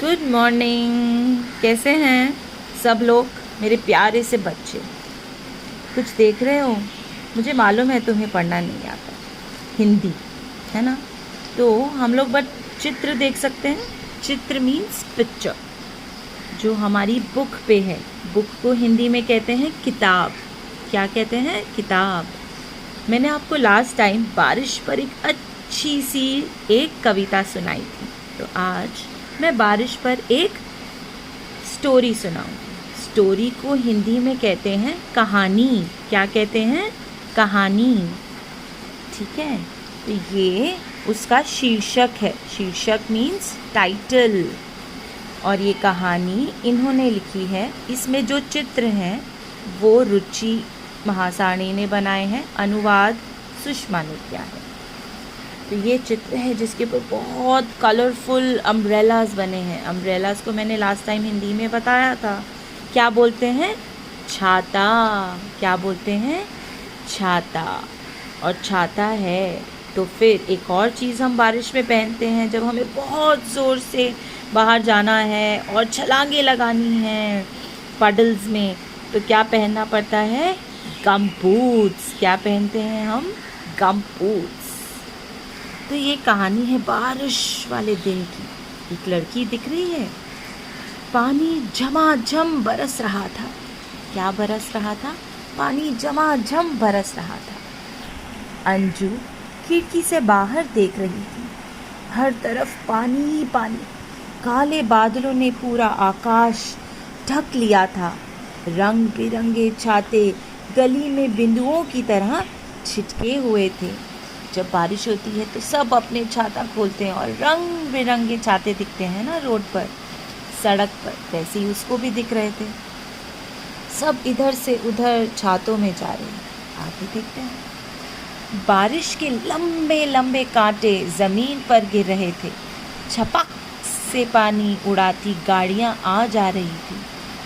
Good morning. कैसे हैं सब लोग, मेरे प्यारे से बच्चे? कुछ देख रहे हो? मुझे मालूम है तुम्हें पढ़ना नहीं आता, हिंदी है ना? तो हम लोग बट चित्र देख सकते हैं। चित्र मीन्स पिक्चर, जो हमारी बुक पे है। बुक को हिंदी में कहते हैं किताब। क्या कहते हैं? किताब। मैंने आपको लास्ट टाइम बारिश पर एक अच्छी सी एक कविता सुनाई थी, तो आज मैं बारिश पर एक स्टोरी सुनाऊंगी। स्टोरी को हिंदी में कहते हैं कहानी। क्या कहते हैं? कहानी। ठीक है, तो ये उसका शीर्षक है। शीर्षक मीन्स टाइटल। और ये कहानी इन्होंने लिखी है। इसमें जो चित्र हैं वो रुचि महासाणी ने बनाए हैं, अनुवाद सुषमा ने किया है। तो ये चित्र है जिसके ऊपर बहुत कलरफुल अम्ब्रेलास बने हैं। अम्ब्रेलास को मैंने लास्ट टाइम हिंदी में बताया था। क्या बोलते हैं? छाता। क्या बोलते हैं? छाता। और छाता है तो फिर एक और चीज़ हम बारिश में पहनते हैं जब हमें बहुत ज़ोर से बाहर जाना है और छलांगे लगानी हैं पडल्स में, तो क्या पहनना पड़ता है? गमबूट्स। क्या पहनते हैं हम? गमबूट्स। तो ये कहानी है बारिश वाले दिन की। एक लड़की दिख रही है, पानी झमाझम बरस रहा था। क्या बरस रहा था? पानी झमाझम बरस रहा था। अंजू खिड़की से बाहर देख रही थी। हर तरफ पानी ही पानी। काले बादलों ने पूरा आकाश ढक लिया था। रंग बिरंगे छाते गली में बिंदुओं की तरह छिटके हुए थे। जब बारिश होती है तो सब अपने छाता खोलते हैं और रंग बिरंगे छाते दिखते हैं ना रोड पर, सड़क पर। वैसे ही उसको भी दिख रहे थे। सब इधर से उधर छातों में जा रहे हैं। आगे देखते हैं, बारिश के लंबे लंबे कांटे ज़मीन पर गिर रहे थे। छपक से पानी उड़ाती गाड़ियाँ आ जा रही थी।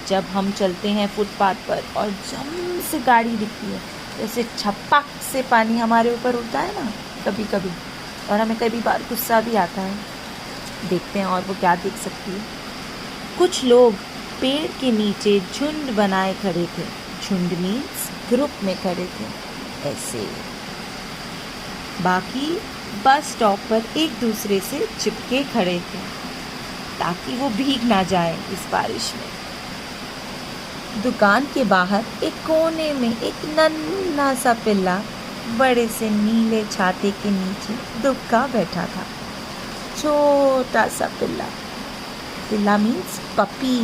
जब हम चलते हैं फुटपाथ पर और जम से गाड़ी दिखती है, जैसे छपक से पानी हमारे ऊपर उड़ता है ना कभी कभी, और हमें कभी बार गुस्सा भी आता है। देखते हैं और वो क्या देख सकती है। कुछ लोग पेड़ के नीचे झुंड बनाए खड़े थे। झुंड मीन्स ग्रुप में खड़े थे ऐसे। बाकी बस स्टॉप पर एक दूसरे से चिपके खड़े थे ताकि वो भीग ना जाए इस बारिश में। दुकान के बाहर एक कोने में एक नन्हा सा पिल्ला बड़े से नीले छाते के नीचे दुबका बैठा था। छोटा सा पिल्ला। पिल्ला means puppy,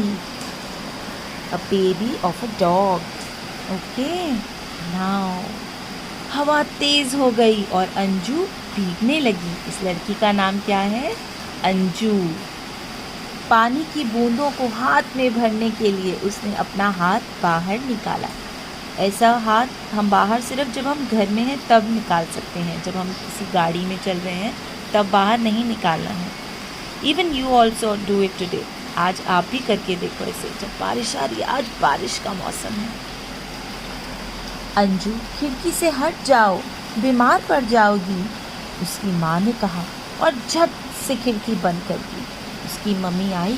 a baby of a dog. Okay, now हवा तेज हो गई और अंजू भीगने लगी। इस लड़की का नाम क्या है? अंजू। पानी की बूंदों को हाथ में भरने के लिए उसने अपना हाथ बाहर निकाला। ऐसा हाथ हम बाहर सिर्फ जब हम घर में हैं तब निकाल सकते हैं। जब हम किसी गाड़ी में चल रहे हैं तब बाहर नहीं निकालना है। Even you also do it today. आज आप भी करके देखो ऐसे, जब बारिश आ रही है। आज बारिश का मौसम है। अंजू खिड़की से हट जाओ, बीमार पड़ जाओगी, उसकी माँ ने कहा और झट से खिड़की बंद कर दी। उसकी मम्मी आई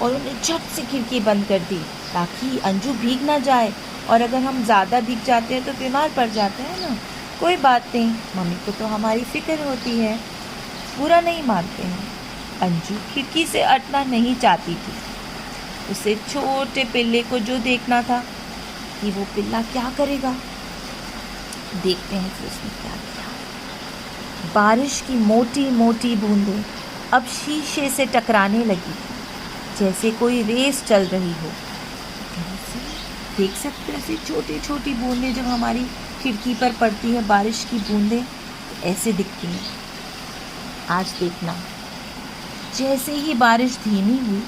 और उन्हें झट से खिड़की बंद कर दी ताकि अंजू भीग ना जाए। और अगर हम ज़्यादा भीग जाते हैं तो बीमार पड़ जाते हैं ना। कोई बात नहीं, मम्मी को तो हमारी फ़िक्र होती है, बुरा नहीं मानते हैं। अंजू खिड़की से हटना नहीं चाहती थी। उसे छोटे पिल्ले को जो देखना था कि वो पिल्ला क्या करेगा। देखते हैं फिर उसने क्या किया। बारिश की मोटी मोटी बूंदें अब शीशे से टकराने लगी, जैसे कोई रेस चल रही हो। देख सकते हैं ऐसे छोटी छोटी बूंदें जब हमारी खिड़की पर पड़ती है, बारिश की बूंदें ऐसे दिखती हैं। आज देखना, जैसे ही बारिश धीमी हुई,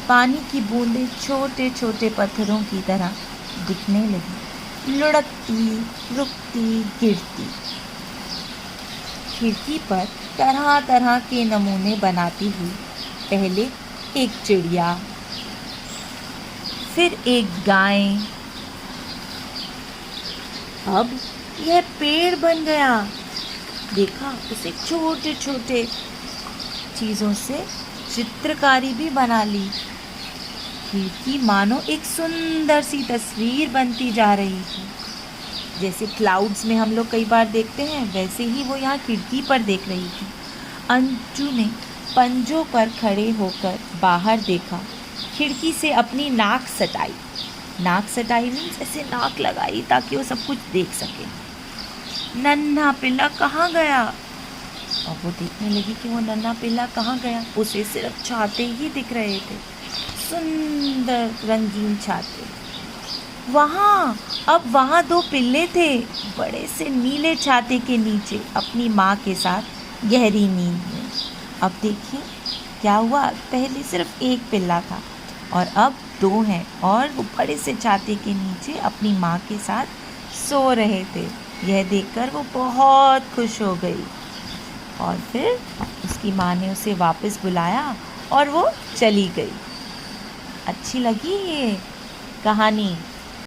पानी की बूंदें छोटे छोटे पत्थरों की तरह दिखने लगी, लुढ़कती, रुकती, गिरती। खिड़की पर तरह तरह के नमूने बनाती हुई पहले एक चिड़िया, फिर एक गाय, अब यह पेड़ बन गया। देखा, उसे छोटे छोटे चीज़ों से चित्रकारी भी बना ली। खिड़की मानो एक सुंदर सी तस्वीर बनती जा रही थी। जैसे क्लाउड्स में हम लोग कई बार देखते हैं, वैसे ही वो यहाँ खिड़की पर देख रही थी। अंजू ने पंजों पर खड़े होकर बाहर देखा। खिड़की से अपनी नाक सटाई। नाक सटाई मीन्स ऐसे नाक लगाई ताकि वो सब कुछ देख सके। नन्हा पिल्ला कहाँ गया? और वो देखने लगी कि वो नन्हा पिल्ला कहाँ गया। उसे सिर्फ छाते ही दिख रहे थे, सुंदर रंगीन छाते। अब वहाँ दो पिल्ले थे, बड़े से नीले छाते के नीचे अपनी माँ के साथ गहरी नींद में। अब देखिए क्या हुआ, पहले सिर्फ एक पिल्ला था और अब दो हैं और वो बड़े से छाते के नीचे अपनी माँ के साथ सो रहे थे। यह देखकर वो बहुत खुश हो गई और फिर उसकी माँ ने उसे वापस बुलाया और वो चली गई। अच्छी लगी ये कहानी?